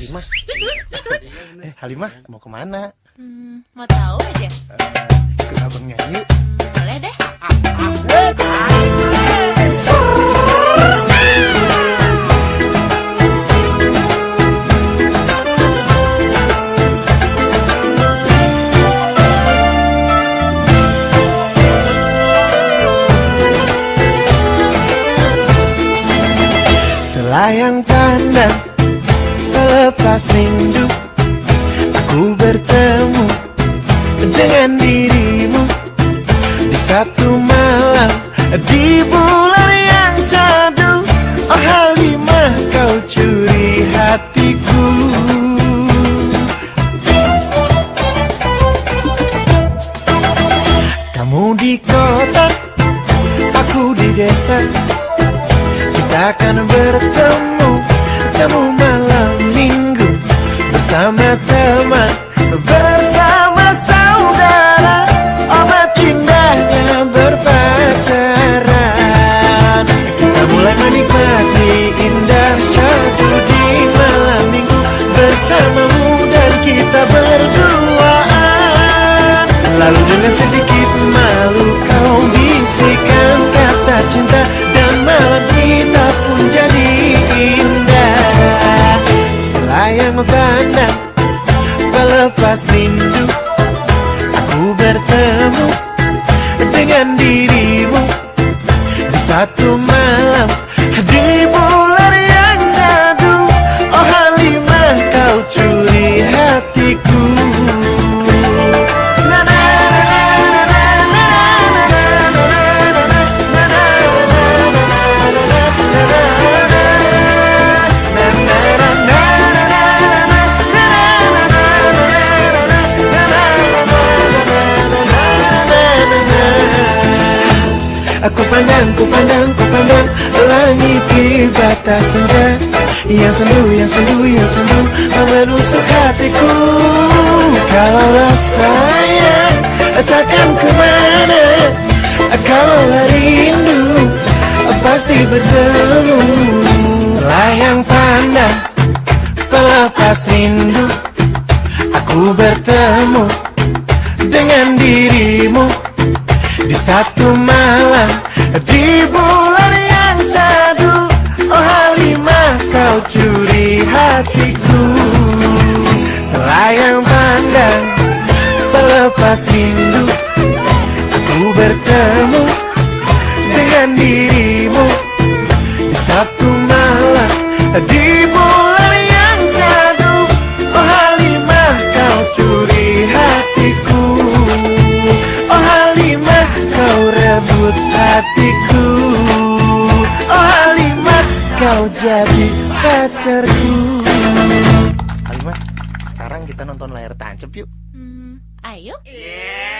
Halimah. Halimah mau kemana? Mau tahu aja? Ikut abang nyanyi. Boleh deh. Selayang pandang pelepas rindu, aku bertemu dengan dirimu di satu malam di bulan yang sadu. Oh Halimah, kau curi hatiku. Kamu di kota, aku di desa. Kita akan bertemu malam minggu bersama teman, bersama saudara. Obat indahnya berpacaran. Kita mulai menikmati indah syahdu di malam minggu bersamamu dan kita berduaan. Lalu dengan sedikit malu kau bisikan kata cinta dan malam kita pun jadi indah. Selayang pandang pelepas rindu, aku bertemu dengan dirimu di satu malam di bulan yang sadu. Oh Halimah, kau curi hatiku. Aku pandang langit di batas senja, yang sendu menusuk hatiku. Kalau sayang takkan kemana, kalau rindu pasti bertemu. Layang pandang pelepas rindu, aku bertemu dengan dirimu di satu malam di bulan yang sadu. Oh Halimah, kau curi hatiku. Selayang pandang pelepas rindu, aku bertemu dengan dirimu di satu malam di bulan yang sadu. Oh Halimah, kau curi hatiku. Oh Halimah, kau rebut hatiku. Oh Halimah, kau jadi pacarku. Halimah, sekarang kita nonton layar tancap yuk. Ayo. Yeah.